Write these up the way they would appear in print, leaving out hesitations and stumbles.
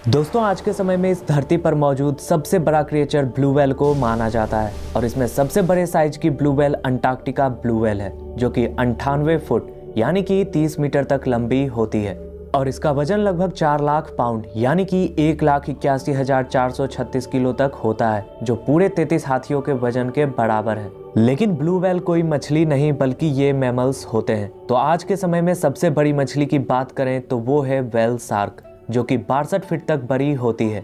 दोस्तों, आज के समय में इस धरती पर मौजूद सबसे बड़ा क्रिएचर ब्लू व्हेल को माना जाता है और इसमें सबसे बड़े साइज की blue whale Antarctica blue whale है, जो कि 98 फुट यानी कि 30 मीटर तक लंबी होती है और इसका वजन लगभग 4 लाख पाउंड यानी कि 1,81,436 किलो तक होता है, जो पूरे 33 हाथियों के वजन के बराबर है। लेकिन ब्लू व्हेल कोई मछली नहीं बल्कि ये मैमल्स होते हैं। तो आज के समय में सबसे बड़ी मछली की बात करें तो वो है व्हेल शार्क, जो कि 62 फीट तक बड़ी होती है।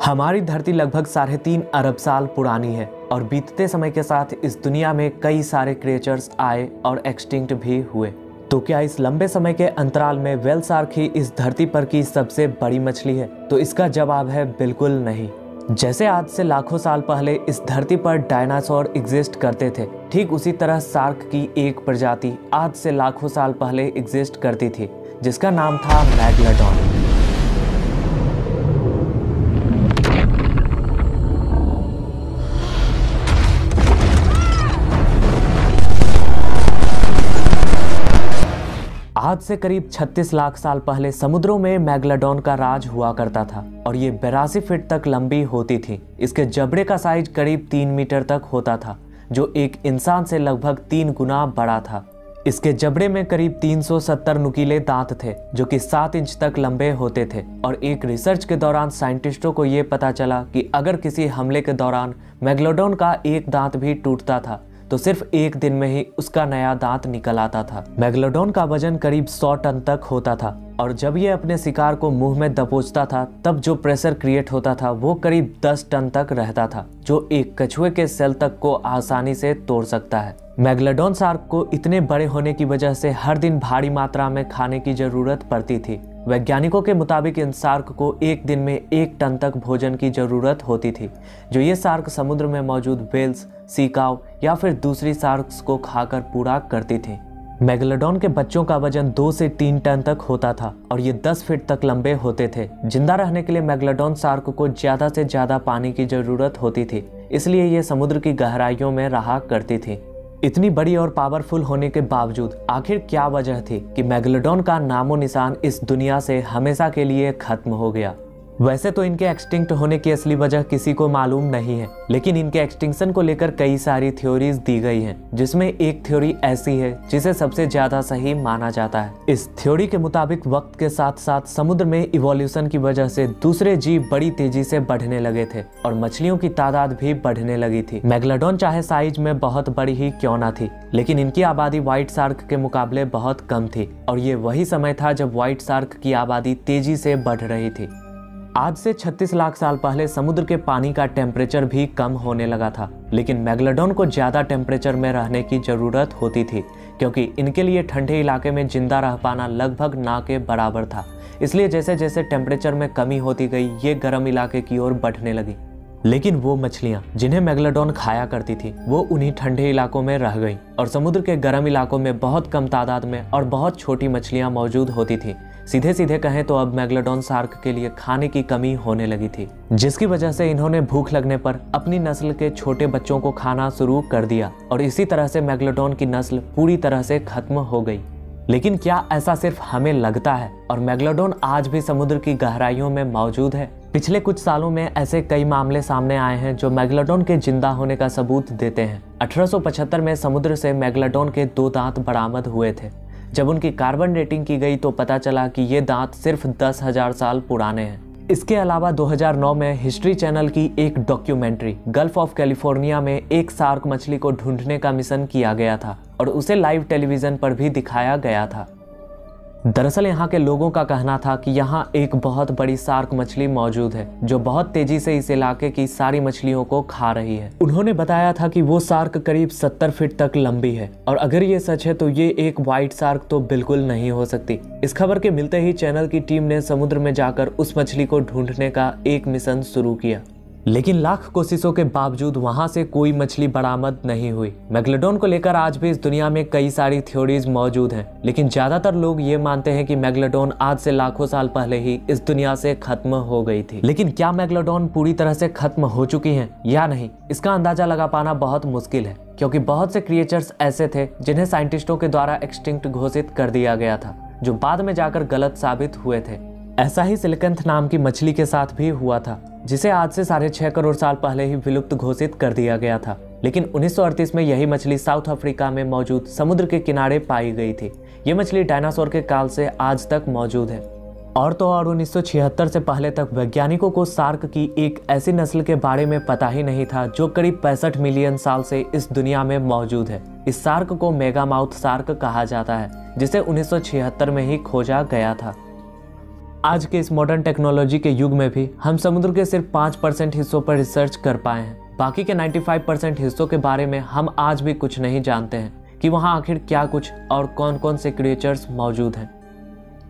हमारी धरती लगभग 3.5 अरब साल पुरानी है और बीतते समय के साथ इस दुनिया में कई सारे क्रिएचर्स आए और एक्सटिंक्ट भी हुए। तो क्या इस लंबे समय के अंतराल में व्हेल शार्क ही इस धरती पर की सबसे बड़ी मछली है? तो इसका जवाब है बिल्कुल नहीं। जैसे आज से लाखों साल पहले इस धरती पर डायनासोर एग्जिस्ट करते थे, ठीक उसी तरह शार्क की एक प्रजाति आज से लाखों साल पहले एग्जिस्ट करती थी, जिसका नाम था मेगलोडॉन। आज से करीब 36 लाख साल पहले समुद्रों में मेगलोडॉन का राज हुआ करता था और ये 82 फीट तक लंबी होती थी। इसके जबड़े का साइज करीब 3 मीटर तक होता था, जो एक इंसान से लगभग 3 गुना बड़ा था। इसके जबड़े में करीब 370 नुकीले दांत थे, जो कि 7 इंच तक लंबे होते थे। और एक रिसर्च के दौरान साइंटिस्टों को ये पता चला कि अगर किसी हमले के दौरान मेगलोडॉन का एक दांत भी टूटता था तो सिर्फ एक दिन में ही उसका नया दांत निकल आता था। मेगलोडॉन का वजन करीब 100 टन तक होता था और जब ये अपने शिकार को मुंह में दबोचता था तब जो प्रेशर क्रिएट होता था वो करीब 10 टन तक रहता था, जो एक कछुए के सेल तक को आसानी से तोड़ सकता है। मेगलोडॉन शार्क को इतने बड़े होने की वजह से हर दिन भारी मात्रा में खाने की जरूरत पड़ती थी। वैज्ञानिकों के मुताबिक इन शार्क को एक दिन में 1 टन तक भोजन की जरूरत होती थी, जो ये शार्क समुद्र में मौजूद व्हेल्स, सी काऊ या फिर दूसरी शार्क्स को खाकर पूरा करती थी। मेगलोडॉन के बच्चों का वजन 2 से 3 टन तक होता था और ये 10 फीट तक लंबे होते थे। जिंदा रहने के लिए मेगलोडॉन शार्क को ज्यादा से ज्यादा पानी की जरूरत होती थी, इसलिए ये समुद्र की गहराइयों में रहा करती थी। इतनी बड़ी और पावरफुल होने के बावजूद आखिर क्या वजह थी कि मेगलोडॉन का नामो निशान इस दुनिया से हमेशा के लिए खत्म हो गया? वैसे तो इनके एक्सटिंक्ट होने की असली वजह किसी को मालूम नहीं है, लेकिन इनके एक्सटिंक्शन को लेकर कई सारी थ्योरीज दी गई हैं, जिसमें एक थ्योरी ऐसी है जिसे सबसे ज्यादा सही माना जाता है। इस थ्योरी के मुताबिक वक्त के साथ साथ समुद्र में इवोल्यूशन की वजह से दूसरे जीव बड़ी तेजी से बढ़ने लगे थे और मछलियों की तादाद भी बढ़ने लगी थी। मेगलोडॉन चाहे साइज में बहुत बड़ी ही क्यों ना थी, लेकिन इनकी आबादी व्हाइट शार्क के मुकाबले बहुत कम थी और ये वही समय था जब व्हाइट शार्क की आबादी तेजी से बढ़ रही थी। आज से 36 लाख साल पहले समुद्र के पानी का टेम्परेचर भी कम होने लगा था, लेकिन मेगलोडॉन को ज्यादा टेम्परेचर में रहने की जरूरत होती थी, क्योंकि इनके लिए ठंडे इलाके में जिंदा रह पाना लगभग ना के बराबर था। इसलिए जैसे जैसे टेम्परेचर में कमी होती गई, ये गर्म इलाके की ओर बढ़ने लगी। लेकिन वो मछलियां जिन्हें मेगलोडॉन खाया करती थी वो उन्हीं ठंडे इलाकों में रह गईं और समुद्र के गर्म इलाकों में बहुत कम तादाद में और बहुत छोटी मछलियां मौजूद होती थी। सीधे सीधे कहें तो अब मेगलोडॉन शार्क के लिए खाने की कमी होने लगी थी, जिसकी वजह से इन्होंने भूख लगने पर अपनी नस्ल के छोटे बच्चों को खाना शुरू कर दिया और इसी तरह से मेगलोडॉन की नस्ल पूरी तरह से खत्म हो गई। लेकिन क्या ऐसा सिर्फ हमें लगता है और मेगलोडॉन आज भी समुद्र की गहराइयों में मौजूद है? पिछले कुछ सालों में ऐसे कई मामले सामने आए हैं जो मेगलोडॉन के जिंदा होने का सबूत देते हैं। 1875 में समुद्र से मेगलोडॉन के 2 दांत बरामद हुए थे। जब उनकी कार्बन डेटिंग की गई तो पता चला कि ये दांत सिर्फ 10,000 साल पुराने हैं। इसके अलावा 2009 में हिस्ट्री चैनल की एक डॉक्यूमेंट्री गल्फ ऑफ कैलिफोर्निया में एक शार्क मछली को ढूंढने का मिशन किया गया था और उसे लाइव टेलीविजन पर भी दिखाया गया था। दरअसल यहाँ के लोगों का कहना था कि यहाँ एक बहुत बड़ी शार्क मछली मौजूद है जो बहुत तेजी से इस इलाके की सारी मछलियों को खा रही है। उन्होंने बताया था कि वो शार्क करीब 70 फीट तक लंबी है और अगर ये सच है तो ये एक व्हाइट शार्क तो बिल्कुल नहीं हो सकती। इस खबर के मिलते ही चैनल की टीम ने समुद्र में जाकर उस मछली को ढूंढने का एक मिशन शुरू किया, लेकिन लाख कोशिशों के बावजूद वहां से कोई मछली बरामद नहीं हुई। मेगलोडॉन को लेकर आज भी इस दुनिया में कई सारी थ्योरीज मौजूद हैं, लेकिन ज्यादातर लोग ये मानते हैं कि मेगलोडॉन आज से लाखों साल पहले ही इस दुनिया से खत्म हो गई थी। लेकिन क्या मेगलोडॉन पूरी तरह से खत्म हो चुकी हैं या नहीं, इसका अंदाजा लगा पाना बहुत मुश्किल है, क्योंकि बहुत से क्रिएचर्स ऐसे थे जिन्हें साइंटिस्टों के द्वारा एक्सटिंक्ट घोषित कर दिया गया था, जो बाद में जाकर गलत साबित हुए थे। ऐसा ही सिलिकंथ नाम की मछली के साथ भी हुआ था, जिसे आज से 6.5 करोड़ साल पहले ही विलुप्त घोषित कर दिया गया था। लेकिन 1938 में यही मछली साउथ अफ्रीका में मौजूद समुद्र के किनारे पाई गई थी। ये मछली डायनासोर के काल से आज तक मौजूद है। और तो और 1976 से पहले तक वैज्ञानिकों को शार्क की एक ऐसी नस्ल के बारे में पता ही नहीं था जो करीब 65 मिलियन साल से इस दुनिया में मौजूद है। इस शार्क को मेगामाउथ शार्क कहा जाता है, जिसे 1976 में ही खोजा गया था। आज के इस मॉडर्न टेक्नोलॉजी के युग में भी हम समुद्र के सिर्फ 5% हिस्सों पर रिसर्च कर पाए हैं। बाकी के 95% हिस्सों के बारे में हम आज भी कुछ नहीं जानते हैं कि वहाँ आखिर क्या कुछ और कौन कौन से क्रिएचर्स मौजूद हैं।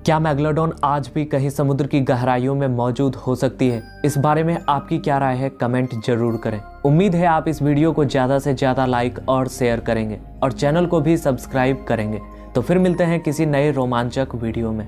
क्या मैगलोडॉन आज भी कहीं समुद्र की गहराइयों में मौजूद हो सकती है? इस बारे में आपकी क्या राय है, कमेंट जरूर करें। उम्मीद है आप इस वीडियो को ज़्यादा से ज़्यादा लाइक और शेयर करेंगे और चैनल को भी सब्सक्राइब करेंगे। तो फिर मिलते हैं किसी नए रोमांचक वीडियो में।